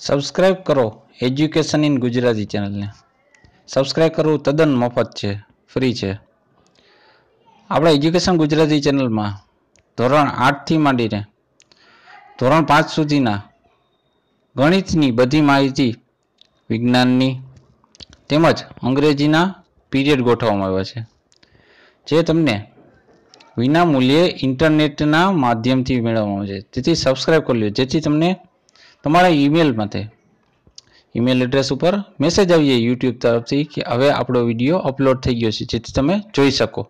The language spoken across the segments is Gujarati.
સબસ્ક્રાઇબ કરો એજ્યુકેશન ઇન ગુજરાતી ચેનલને. સબસ્ક્રાઇબ કરવું તદ્દન મફત છે, ફ્રી છે. આપણા એજ્યુકેશન ગુજરાતી ચેનલમાં ધોરણ 8થી માંડીને ધોરણ 5 સુધીના ગણિતની બધી માહિતી, વિજ્ઞાનની તેમજ અંગ્રેજીના પીરિયડ ગોઠવવામાં આવ્યા છે, જે તમને વિના મૂલ્યે ઇન્ટરનેટના માધ્યમથી મેળવવામાં આવે છે. તેથી સબસ્ક્રાઇબ કરી લો, જેથી તમને તમારા ઈમેલ એડ્રેસ ઉપર મેસેજ આવી જાય યુટ્યુબ તરફથી કે હવે આપણો વિડીયો અપલોડ થઈ ગયો છે, જેથી તમે જોઈ શકો.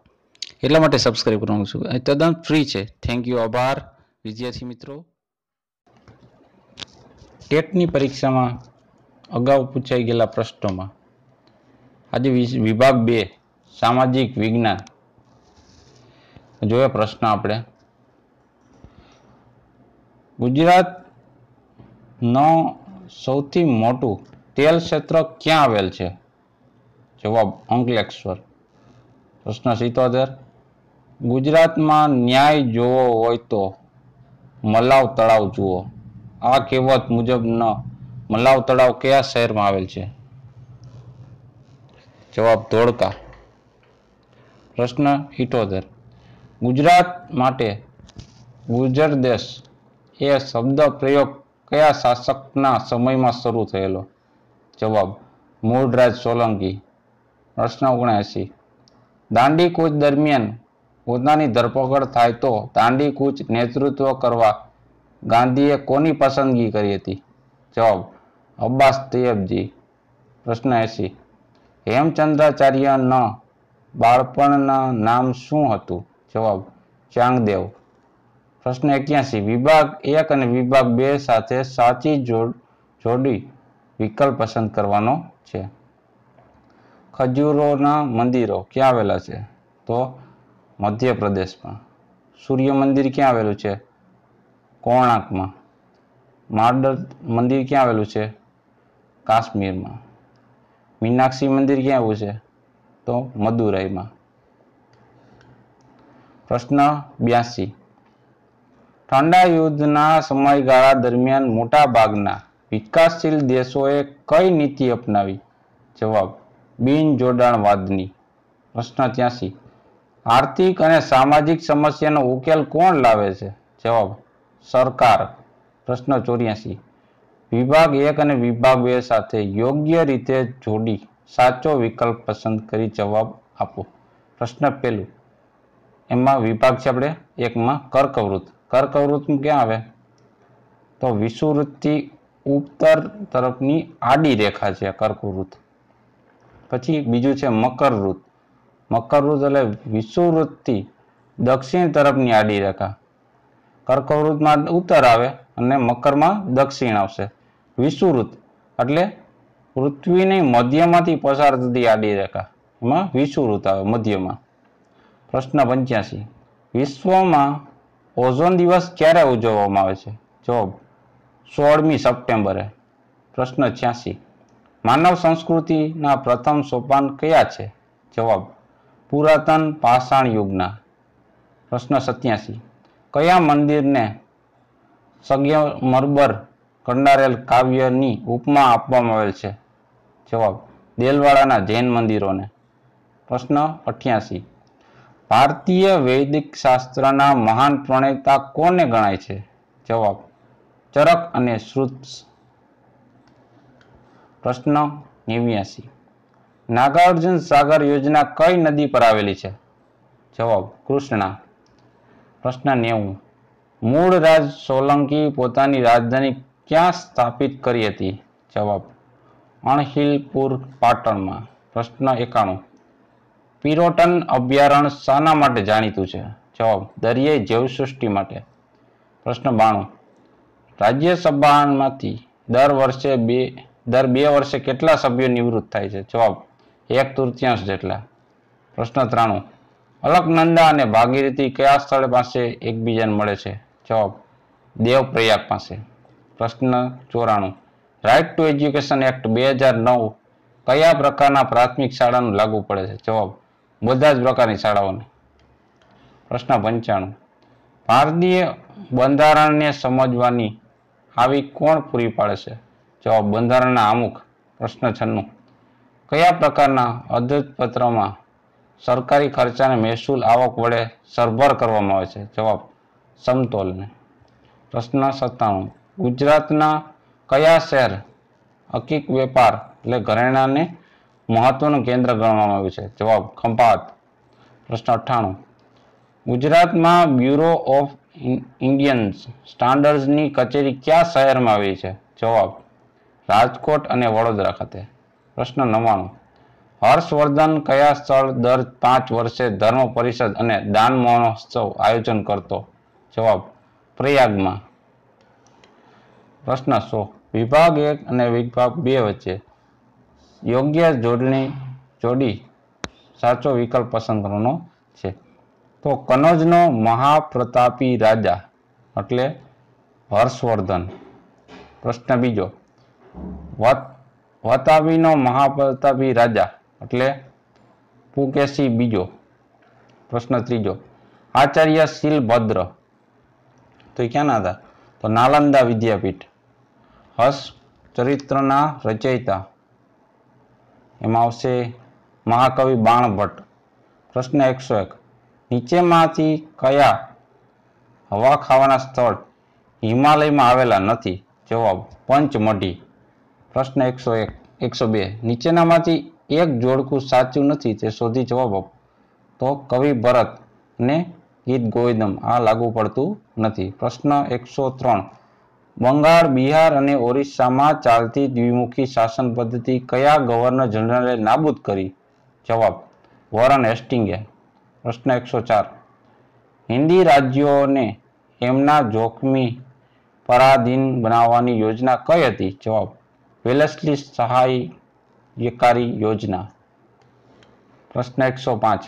એટલા માટે સબસ્ક્રાઇબ કરવાનું છું. એ તદ્દન ફ્રી છે. Thank you. આભાર વિદ્યાર્થી મિત્રો. ટેટની પરીક્ષામાં અગાઉ પૂછાઈ ગયેલા પ્રશ્નોમાં આજે વિભાગ 2 સામાજિક વિજ્ઞાન જોયા પ્રશ્ન આપણે. ગુજરાતનો સૌથી મોટું તેલ ક્ષેત્ર ક્યાં આવેલ છે? જવાબ અંકલેશ્વર. પ્રશ્ન 77. ગુજરાતમાં ન્યાય જોવો હોય તો મલાવ તળાવ જુઓ. આ કહેવત મુજબનો મલાવ તળાવ કયા શહેરમાં આવેલ છે? જવાબ ધોળકા. પ્રશ્ન 78. ગુજરાત માટે ગુર્જર દેશ એ શબ્દ પ્રયોગ કયા શાસકના સમયમાં શરૂ થયેલો? જવાબ મૂળરાજ સોલંકી. પ્રશ્ન 79. દાંડી કૂચ દરમિયાન પોતાની ધરપકડ થાય તો દાંડી કૂચ નેતૃત્વ કરવા ગાંધીએ કોની પસંદગી કરી હતી? જવાબ અબ્બાસ તૈયબજી. પ્રશ્ન 80. હેમચંદ્રાચાર્યના બાળપણના નામ શું હતું? જવાબ ચાંગદેવ. પ્રશ્ન 81. વિભાગ 1 અને વિભાગ 2 સાથે સાચી જોડી વિકલ્પ પસંદ કરવાનો છે. ખજૂરોના મંદિરો ક્યાં આવેલા છે? તો મધ્યપ્રદેશમાં. સૂર્ય મંદિર ક્યાં આવેલું છે? કોણાર્કમાં. મહાદેવ મંદિર ક્યાં આવેલું છે? કાશ્મીરમાં. મીનાક્ષી મંદિર ક્યાં આવેલું છે? તો મદુરાઈમાં. પ્રશ્ન 82. ઠંડા યુદ્ધના સમયગાળા દરમિયાન મોટા ભાગના વિકાસશીલ દેશોએ કઈ નીતિ અપનાવી? જવાબ બિન જોડાણવાદની. પ્રશ્ન 83. આર્થિક અને સામાજિક સમસ્યાનો ઉકેલ કોણ લાવે છે? જવાબ સરકાર. પ્રશ્ન 84. વિભાગ 1 અને વિભાગ 2 સાથે યોગ્ય રીતે જોડી સાચો વિકલ્પ પસંદ કરી જવાબ આપો. પ્રશ્ન 1. એમાં વિભાગ છે આપણે 1માં કર્કવૃત્ત. કર્કવૃત્ત ક્યાં આવે? તો વિષુવવૃત્તથી ઉત્તર તરફની આડી રેખા છે કર્કવૃત્ત. પછી બીજું છે મકરવૃત્ત. મકરવૃત્ત એટલે વિષુવવૃત્તથી દક્ષિણ તરફની આડી રેખા. કર્કવૃત્તમાં ઉત્તર આવે અને મકરમાં દક્ષિણ આવશે. વિષુવવૃત્ત એટલે પૃથ્વીની મધ્યમાંથી પસાર થતી આડી રેખા, એમાં વિષુવવૃત્ત આવે મધ્યમાં. પ્રશ્ન 85. વિશ્વમાં ઓઝોન દિવસ ક્યારે ઉજવવામાં આવે છે? જવાબ 16મી સપ્ટેમ્બરે. પ્રશ્ન 86. માનવ સંસ્કૃતિના પ્રથમ સોપાન કયા છે? જવાબ પુરાતન પાષાણ યુગના. પ્રશ્ન 87. કયા મંદિરને સંગમરમર કંડારેલ કાવ્યની ઉપમા આપવામાં આવેલ છે? જવાબ દેલવાડાના જૈન મંદિરોને. પ્રશ્ન 88. ભારતીય વૈદિક શાસ્ત્રના મહાન પ્રણેતા કોને ગણાય છે? જવાબ ચરક અને શ્રુત. પ્રશ્ન 89. નાગાર્જુન સાગર યોજના કઈ નદી પર આવેલી છે? જવાબ કૃષ્ણા. પ્રશ્ન 90. મૂળરાજ સોલંકી પોતાની રાજધાની ક્યાં સ્થાપિત કરી હતી? જવાબ અણહિલપુર પાટણમાં. પ્રશ્ન 91. પિરોટન અભયારણ્ય શાના માટે જાણીતું છે? જવાબ દરિયાઈ જીવસૃષ્ટિ માટે. પ્રશ્ન 92. રાજ્યસભામાંથી દર બે વર્ષે કેટલા સભ્યો નિવૃત્ત થાય છે? જવાબ 1/3 જેટલા. પ્રશ્ન 93. અલકનંદા અને ભાગીરથી કયા સ્થળ પાસે એકબીજાને મળે છે? જવાબ દેવપ્રયાગ પાસે. પ્રશ્ન 94. રાઇટ ટુ એજ્યુકેશન એક્ટ 2009 કયા પ્રકારના પ્રાથમિક શાળાનું લાગુ પડે છે? જવાબ બધા જ પ્રકારની શાળાઓને. પ્રશ્ન 95. ભારતીય બંધારણને સમજવાની આવી કોણ પૂરી પાડે છે? જવાબ બંધારણના આમુખ. પ્રશ્ન 96. કયા પ્રકારના અંદાજપત્રમાં સરકારી ખર્ચાને મહેસૂલ આવક વડે સરભર કરવામાં આવે છે? જવાબ સમતોલને. પ્રશ્ન 97. ગુજરાતના કયા શહેર અકીક વેપાર એટલે ઘરેણાંને મહત્વનું કેન્દ્ર ગણવામાં આવ્યું છે? જવાબ ખંભાત. પ્રશ્ન 98. ગુજરાતમાં બ્યુરો ઓફ ઇન્ડિયન સ્ટાન્ડર્ડ્સની કચેરી કયા શહેરમાં આવી છે? જવાબ રાજકોટ અને વડોદરા ખાતે. પ્રશ્ન 99. હર્ષવર્ધન કયા સ્થળ દર 5 વર્ષે ધર્મ પરિષદ અને દાન મહોત્સવ આયોજન કરતો? જવાબ પ્રયાગમાં. પ્રશ્ન 100. વિભાગ 1 અને વિભાગ 2 વચ્ચે યોગ્ય જોડી સાચો વિકલ્પ પસંદ કરવાનો છે. તો કનોજનો મહાપ્રતાપી રાજા એટલે હર્ષવર્ધન. પ્રશ્ન 2. વતાવીનો મહાપ્રતાપી રાજા એટલે પુકેશી બીજો. પ્રશ્ન 3. આચાર્ય શીલભદ્ર તો એ ક્યાંના હતા? તો નાલંદા વિદ્યાપીઠ. હર્ષ ચરિત્રના રચયિતા એમાં આવશે મહાકવિ બાણભટ્ટ. પ્રશ્ન 101. નીચેમાંથી કયા હવા ખાવાના સ્થળ હિમાલયમાં આવેલા નથી? જવાબ પંચમઢી. પ્રશ્ન 102. નીચેનામાંથી એક જોડકું સાચું નથી તે શોધી જવાબ આપો. તો કવિ ભરત અને ગીત ગોવિંદમ આ લાગુ પડતું નથી. પ્રશ્ન 103. બંગાળ, બિહાર અને ઓરિસ્સામાં ચાલતી દ્વિમુખી શાસન પદ્ધતિ કયા ગવર્નર જનરલે નાબૂદ કરી? જવાબ વોરન હેસ્ટિંગે. પ્રશ્ન 104. હિન્દી રાજ્યોને એમના જોખમી પરાધીન બનાવવાની યોજના કઈ હતી? જવાબ વેલેસ્લી સહાયકારી યોજના. પ્રશ્ન 105.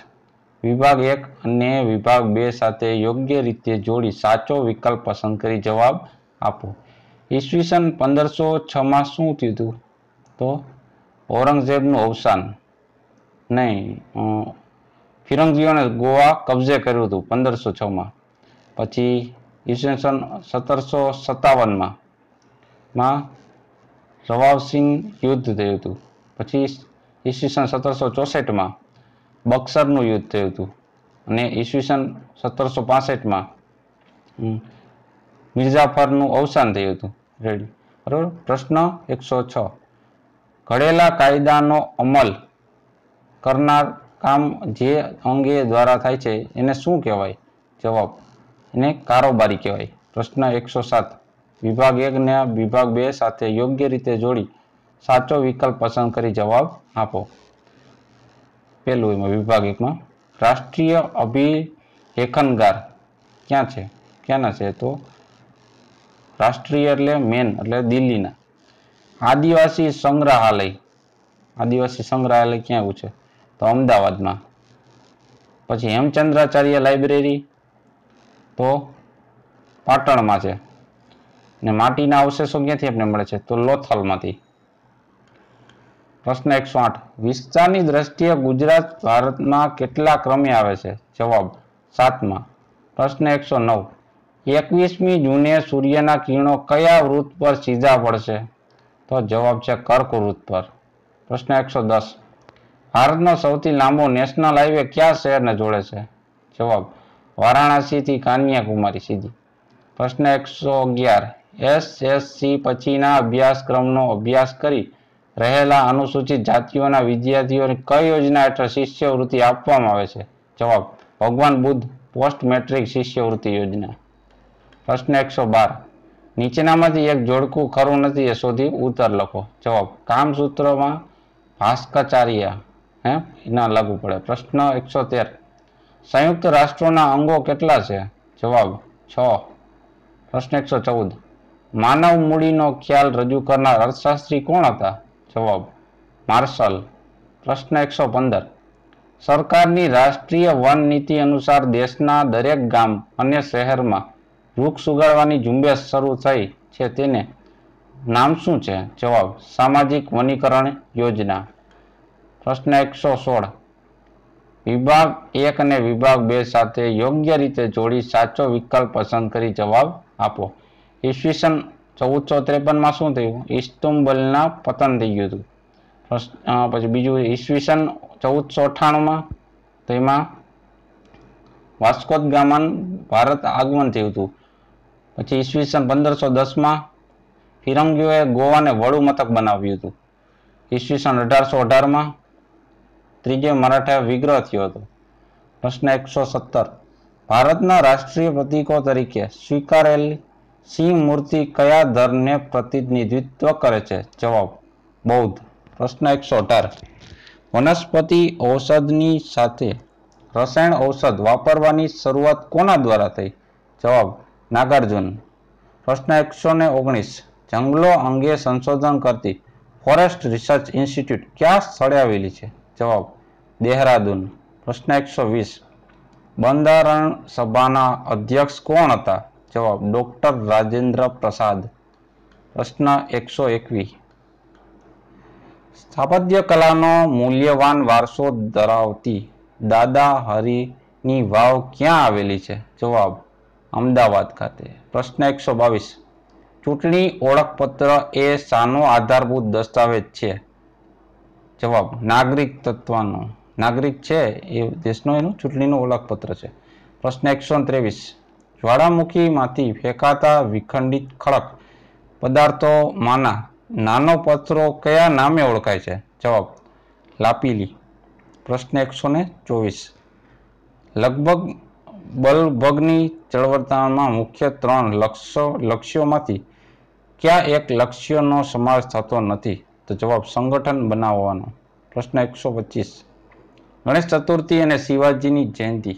વિભાગ 1 અને વિભાગ 2 સાથે યોગ્ય રીતે જોડી સાચો વિકલ્પ પસંદ કરી જવાબ આપો. ઈસવીસન 1506માં શું થયું હતું? તો ઔરંગઝેબનું અવસાન. નહીં, ફિરંગીઓને ગોવા કબજે કર્યું હતું 1506માં. પછી ઈસવીસન 1757માં રવાવસિંહ યુદ્ધ થયું હતું. પછી ઈસવીસન 1764માં બક્સરનું યુદ્ધ થયું હતું. અને ઈસવીસન 1765માં મિર્ઝાફરનું અવસાન થયું હતું. રેડી, બરોબર. પ્રશ્ન 106. ઘડેલા કાયદાનો અમલ કરનાર કામ જે અંગે દ્વારા થાય છે એને શું કહેવાય? જવાબ એને કારોબારી કહેવાય. પ્રશ્ન 107. વિભાગ 1 ને વિભાગ 2 સાથે યોગ્ય રીતે જોડી સાચો વિકલ્પ પસંદ કરી જવાબ આપો. પહેલું એમાં વિભાગ 1માં રાષ્ટ્રીય અભિલેખનગાર ક્યાં છે? ક્યાંના છે? તો રાષ્ટ્રીય એટલે મેન એટલે દિલ્હીના. આદિવાસી સંગ્રહાલય ક્યાં આવ્યું છે? તો અમદાવાદમાં. પછી હેમચંદ્રાચાર્ય લાઇબ્રેરી તો પાટણમાં છે. ને માટીના અવશેષો ક્યાંથી આપણે મળે છે? તો લોથલમાંથી. પ્રશ્ન 108. વિસ્તારની દ્રષ્ટિએ ગુજરાત ભારતમાં કેટલા ક્રમે આવે છે? જવાબ 7માં. પ્રશ્ન 109. 21મી જૂને સૂર્યના કિરણો કયા વૃત્ત પર સીધા પડશે? તો જવાબ છે કર્કવૃત્ત પર. પ્રશ્ન 110. ભારતનો સૌથી લાંબો નેશનલ હાઈવે કયા શહેરને જોડે છે? જવાબ વારાણસીથી કન્યાકુમારી સુધી. પ્રશ્ન 111. એસએસસી પછીના અભ્યાસક્રમનો અભ્યાસ કરી રહેલા અનુસૂચિત જાતિઓના વિદ્યાર્થીઓને કઈ યોજના હેઠળ શિષ્યવૃત્તિ આપવામાં આવે છે? જવાબ ભગવાન બુદ્ધ પોસ્ટ મેટ્રિક શિષ્યવૃત્તિ યોજના. પ્રશ્ન 112. નીચેનામાંથી એક જોડકું ખરું નથી એ શોધી ઉત્તર લખો. જવાબ કામસૂત્રમાં ભાસ્કરાચાર્ય એના લાગુ પડે. પ્રશ્ન 113. સંયુક્ત રાષ્ટ્રોના અંગો કેટલા છે? જવાબ 6. પ્રશ્ન 114. માનવ મૂડીનો ખ્યાલ રજૂ કરનાર અર્થશાસ્ત્રી કોણ હતા? જવાબ માર્શલ. પ્રશ્ન 115. સરકારની રાષ્ટ્રીય વન નીતિ અનુસાર દેશના દરેક ગામ અને શહેરમાં વૃક્ષ ઉગાડવાની ઝુંબેશ શરૂ થઈ છે તેને નામ શું છે? જવાબ સામાજિક વનીકરણ યોજના. પ્રશ્ન 116. વિભાગ 1 અને વિભાગ 2 સાથે યોગ્ય રીતે જોડી સાચો વિકલ્પ પસંદ કરી જવાબ આપો. ઈસવીસન 1453 માં શું થયું? ઇસ્તુંબુલના પતન થઈ ગયું હતું. પછી બીજું ઈસવીસન 1498 માં, તો એમાં વાસ્કો દ ગામાનું ભારત આગમન થયું હતું. પછી ઈસવીસન 1510 માં ફિરંગીઓએ ગોવાને વડુ મથક બનાવ્યું હતું. ઈસવીસન 1818 માં ત્રીજો મરાઠા વિગ્રહ થયો હતો. પ્રશ્ન 117, ભારતના રાષ્ટ્રીય પ્રતીકો તરીકે સ્વીકારેલી સિંહ મૂર્તિ કયા ધર્મને પ્રતિનિધિત્વ કરે છે? જવાબ બૌદ્ધ. પ્રશ્ન 118, વનસ્પતિ ઔષધની સાથે રસાયણ ઔષધ વાપરવાની શરૂઆત કોના દ્વારા થઈ? જવાબ નાગાર્જુન. પ્રશ્ન 119, જંગલો અંગે સંશોધન કરતી ફોરેસ્ટ રિસર્ચ ઇન્સ્ટિટ્યૂટ કયા સ્થળે આવેલી છે? જવાબ દેહરાદૂન. પ્રશ્ન 120, બંધારણ સભાના અધ્યક્ષ કોણ હતા? જવાબ ડોક્ટર રાજેન્દ્ર પ્રસાદ. પ્રશ્ન 121, સ્થાપત્ય કલાનો મૂલ્યવાન વારસો ધરાવતી દાદા હરીની વાવ ક્યાં આવેલી છે? જવાબ અમદાવાદ ખાતે. પ્રશ્ન 122, ચૂંટણી ઓળખપત્ર એ શાનો આધારભૂત દસ્તાવેજ છે? જવાબ નાગરિક તત્વનો. નાગરિક છે એ દેશનો એનું ચૂંટણીનું ઓળખપત્ર છે. પ્રશ્ન 123, જ્વાળામુખીમાંથી ફેંકાતા વિખંડિત ખડક પદાર્થોમાંના નાનો પથ્થરો કયા નામે ઓળખાય છે? જવાબ લાપીલી. પ્રશ્ન 124, લગભગની ચળવળતામાં મુખ્ય 3 લક્ષ્યોમાંથી કયા એક લક્ષ્યનો સમાવેશ થતો નથી? તો જવાબ સંગઠન બનાવવાનો. પ્રશ્ન 125, ગણેશ ચતુર્થી અને શિવાજીની જયંતિ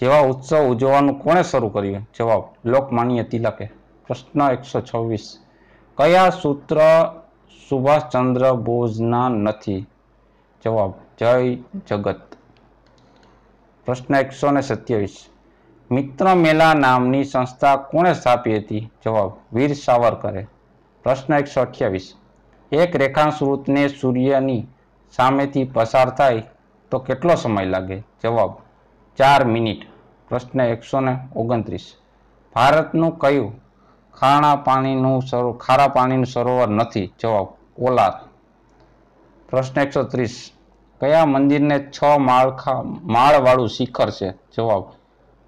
જેવા ઉત્સવ ઉજવવાનું કોણે શરૂ કર્યું? જવાબ લોકમાન્ય તિલકે. પ્રશ્ન 126, કયા સૂત્ર સુભાષચંદ્ર બોઝના નથી? જવાબ જય જગત. પ્રશ્ન 127, મિત્ર મેલા નામની સંસ્થા કોણે સ્થાપી હતી? જવાબ વીર સાવરકરે. પ્રશ્ન 128, એક રેખાંશ વૃત્તને સૂર્યની સામેથી પસાર થાય તો કેટલો સમય લાગે? જવાબ 4 મિનિટ. પ્રશ્ન 129, ભારતનું કયું ખારા પાણીનું સરોવર નથી? જવાબ કોલાર. પ્રશ્ન 130, કયા મંદિરને 6 માળવાળું શિખર છે? જવાબ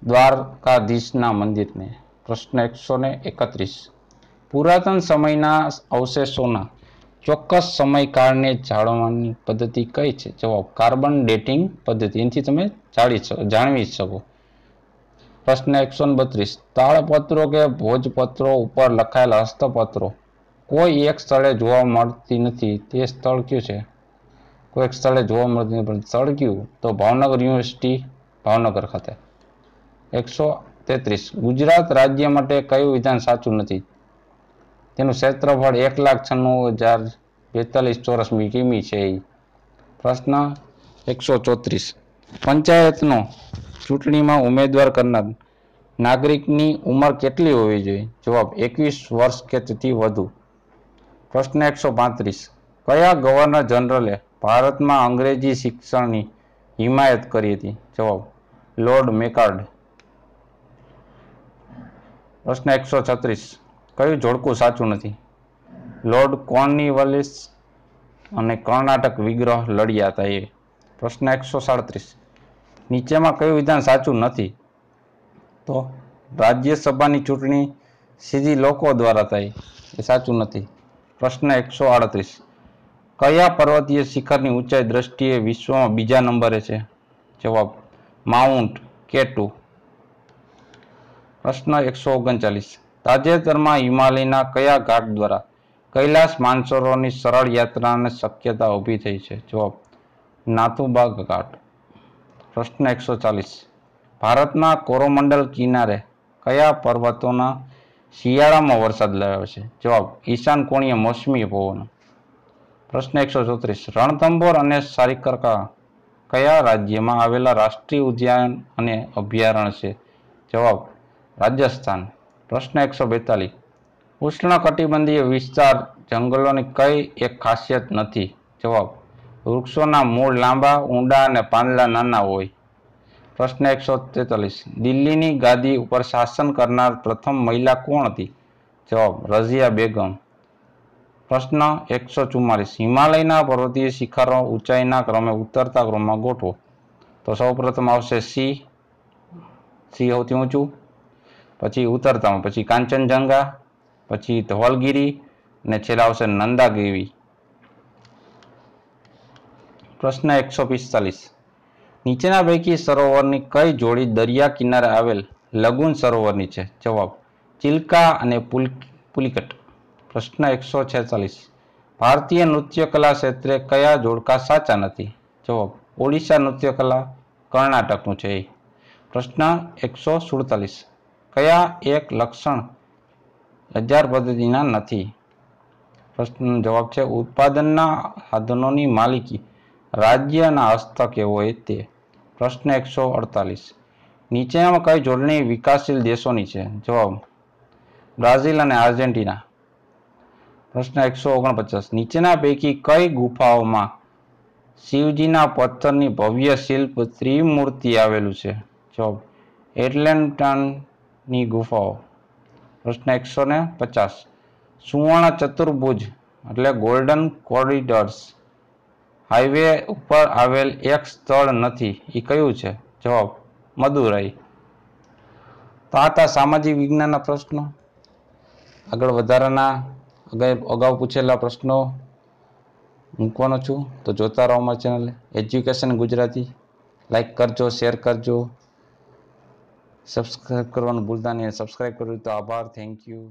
દ્વારકાધીશના મંદિરને. પ્રશ્ન 131, પુરાતન સમયના અવશેષોના ચોક્કસ સમયકાળને જાણવાની પદ્ધતિ કઈ છે? જવાબ કાર્બન ડેટિંગ પદ્ધતિ. એનાથી તમે જાણવી શકો. પ્રશ્ન 132, તાળપત્રો કે ભોજપત્રો ઉપર લખાયેલા હસ્તપત્રો કોઈ એક સ્થળે જોવા મળતી નથી તે સ્થળ કયું છે? કોઈ એક સ્થળે જોવા મળતી નથી પણ સ્થળ કયું? તો ભાવનગર યુનિવર્સિટી ભાવનગર ખાતે. 133, ગુજરાત રાજ્ય માટે કયું વિધાન સાચું નથી? તેનું ક્ષેત્રફળ 1,96,042 ચોરસ કિમી છે. પ્રશ્ન 134, પંચાયતનો ચૂંટણીમાં ઉમેદવાર કરનાર નાગરિકની ઉંમર કેટલી હોવી જોઈએ? જવાબ 21 વર્ષ કે તેથી વધુ. પ્રશ્ન 135, કયા ગવર્નર જનરલે ભારતમાં અંગ્રેજી શિક્ષણની હિમાયત કરી હતી? જવાબ લોર્ડ મેકાર્ડ. પ્રશ્ન 136, કયું જોડકું સાચું નથી? લોર્ડ કોર્નવાલિસ અને કર્ણાટક વિગ્રહ લડ્યા હતા એ. પ્રશ્ન 137, નીચેમાં કયું વિધાન સાચું નથી? તો રાજ્યસભાની ચૂંટણી સીધી લોકો દ્વારા થાય એ સાચું નથી. પ્રશ્ન 138, કયા પર્વતીય શિખરની ઊંચાઈ દ્રષ્ટિએ વિશ્વમાં બીજા નંબરે છે? જવાબ માઉન્ટ K2. પ્રશ્ન 139, તાજેતરમાં હિમાલયના કયા ઘાટ દ્વારા કૈલાસ માનસરોવરની સરળ યાત્રાની શક્યતા ઊભી થઈ છે? જવાબ નાથુબા ઘાટ. પ્રશ્ન 140, ભારતના કોરોમંડલ કિનારે કયા પર્વતોના શિયાળામાં વરસાદ લાવે છે? જવાબ ઈશાન કોણીય મોસમી પવનો. પ્રશ્ન 134, રણથંભોર અને સારિસ્કા કયા રાજ્યમાં આવેલા રાષ્ટ્રીય ઉદ્યાન અને અભયારણ્ય છે? જવાબ રાજસ્થાન. પ્રશ્ન 142, ઉષ્ણકટિબંધીય વિસ્તાર જંગલોની કઈ એક ખાસિયત નથી? જવાબ વૃક્ષોના મૂળ લાંબા ઊંડા અને પાંદડા નાના હોય. પ્રશ્ન 143, દિલ્હીની ગાદી ઉપર શાસન કરનાર પ્રથમ મહિલા કોણ હતી? જવાબ રઝિયા બેગમ. પ્રશ્ન 144 હિમાલયના પર્વતીય શિખરો ઊંચાઈના ક્રમે ઉતરતા ક્રમમાં ગોઠવો. તો સૌપ્રથમ આવશે સી સૌથી ઊંચું, પછી ઉતરતામાં પછી કાંચનજંગા, પછી ધવલગીરી અને છેલ્લા આવશે નંદાદેવી. પ્રશ્ન 145 નીચેના પૈકી સરોવરની કઈ જોડી દરિયા કિનારે આવેલ લગુન સરોવરની છે? જવાબ ચિલ્કા અને પુલિકટ. પ્રશ્ન 146 ભારતીય નૃત્યકલા ક્ષેત્રે કયા જોડકા સાચા નથી? જવાબ ઓડિશા નૃત્યકલા કર્ણાટકનું છે. પ્રશ્ન 147 કયા એક લક્ષણ હજાર પદ્ધતિના નથી? પ્રશ્ન જવાબ છે ઉત્પાદનના સાધનોની માલિકી રાજ્યના હસ્તકે હોય તે. પ્રશ્ન 148 નીચેનામાં કઈ જોડણી વિકાસશીલ દેશોની છે? જવાબ બ્રાઝિલ અને આર્જેન્ટિના. પ્રશ્ન 149 નીચેના પૈકી કઈ ગુફાઓમાં શિવજીના પથ્થરની ભવ્ય શિલ્પ ત્રિમૂર્તિ આવેલું છે? જવાબ એટલાન્ટાની ગુફાઓ. પ્રશ્ન 150 સુવર્ણ ચતુર્ભુજ એટલે ગોલ્ડન કોરિડોર્સ હાઈવે ઉપર આવેલ એક સ્થળ નથી, એ કયું છે? જવાબ મદુરાઈ. તો આ હતા સામાજિક વિજ્ઞાનના પ્રશ્નો. આગળ વધારાના અગાઉ પૂછેલા પ્રશ્નો મૂકવાનો છું, તો જોતા રહો અમારી ચેનલ એજ્યુકેશન ગુજરાતી. લાઈક કરજો, શેર કરજો, સબસ્ક્રાઈબ કરવાનું ભૂલતા નહીં. સબસ્ક્રાઈબ કર્યું તો આભાર, થેન્ક યુ.